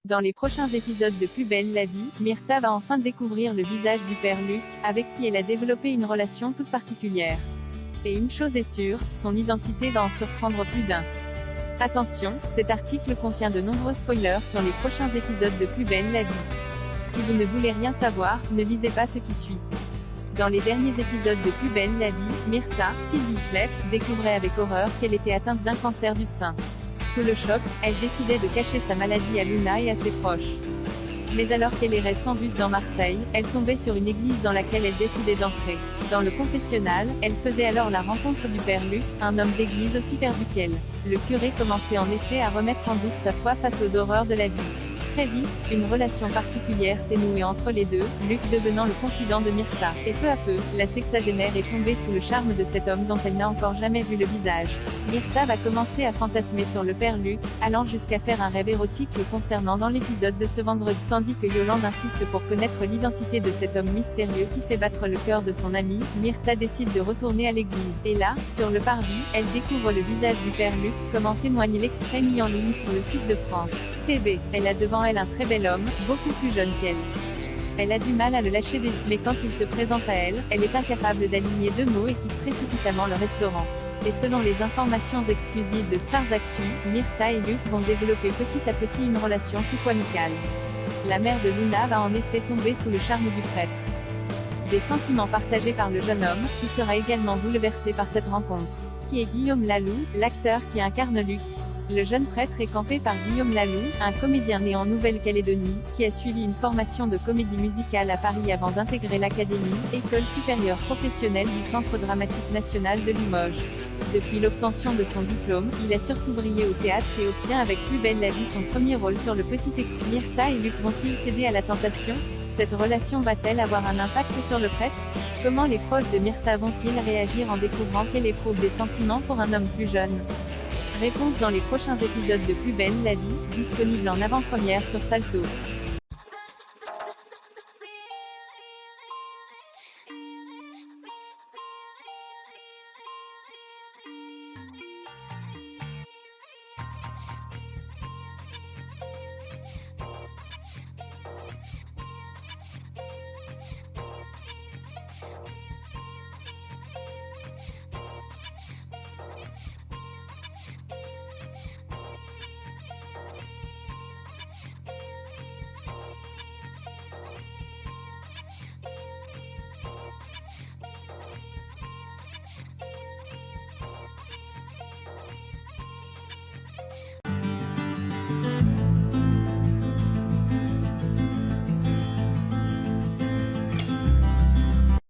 Dans les prochains épisodes de Plus belle la vie, Myrtha va enfin découvrir le visage du père Luc, avec qui elle a développé une relation toute particulière. Et une chose est sûre, son identité va en surprendre plus d'un. Attention, cet article contient de nombreux spoilers sur les prochains épisodes de Plus belle la vie. Si vous ne voulez rien savoir, ne lisez pas ce qui suit. Dans les derniers épisodes de Plus belle la vie, Myrtha, Sylvie Flep, découvrait avec horreur qu'elle était atteinte d'un cancer du sein. Sous le choc, elle décidait de cacher sa maladie à Luna et à ses proches. Mais alors qu'elle errait sans but dans Marseille, elle tombait sur une église dans laquelle elle décidait d'entrer. Dans le confessionnal, elle faisait alors la rencontre du père Luc, un homme d'église aussi perdu qu'elle. Le curé commençait en effet à remettre en doute sa foi face aux horreurs de la vie. Très vite, une relation particulière s'est nouée entre les deux, Luc devenant le confident de Myrtha. Et peu à peu, la sexagénaire est tombée sous le charme de cet homme dont elle n'a encore jamais vu le visage. Myrtha va commencer à fantasmer sur le père Luc, allant jusqu'à faire un rêve érotique le concernant dans l'épisode de ce vendredi, tandis que Yolande insiste pour connaître l'identité de cet homme mystérieux qui fait battre le cœur de son ami. Myrtha décide de retourner à l'église. Et là, sur le parvis, elle découvre le visage du père Luc, comme en témoigne l'extrait mis en ligne sur le site de France TV. Elle a devant elle un très bel homme, beaucoup plus jeune qu'elle. Elle a du mal à le lâcher des yeux, mais quand il se présente à elle, elle est incapable d'aligner deux mots et quitte précipitamment le restaurant. Et selon les informations exclusives de Stars Actu, Myrtha et Luc vont développer petit à petit une relation plutôt amicale. La mère de Luna va en effet tomber sous le charme du prêtre. Des sentiments partagés par le jeune homme, qui sera également bouleversé par cette rencontre. Qui est Guillaume Laloux, l'acteur qui incarne Luc. Le jeune prêtre est campé par Guillaume Laloux, un comédien né en Nouvelle-Calédonie, qui a suivi une formation de comédie musicale à Paris avant d'intégrer l'Académie, école supérieure professionnelle du Centre dramatique national de Limoges. Depuis l'obtention de son diplôme, il a surtout brillé au théâtre et obtient avec Plus belle la vie son premier rôle sur le petit écran. Myrtha et Luc vont-ils céder à la tentation? Cette relation va-t-elle avoir un impact sur le prêtre? Comment les proches de Myrtha vont-ils réagir en découvrant qu'elle éprouve des sentiments pour un homme plus jeune? Réponse dans les prochains épisodes de Plus belle la vie, disponible en avant-première sur Salto.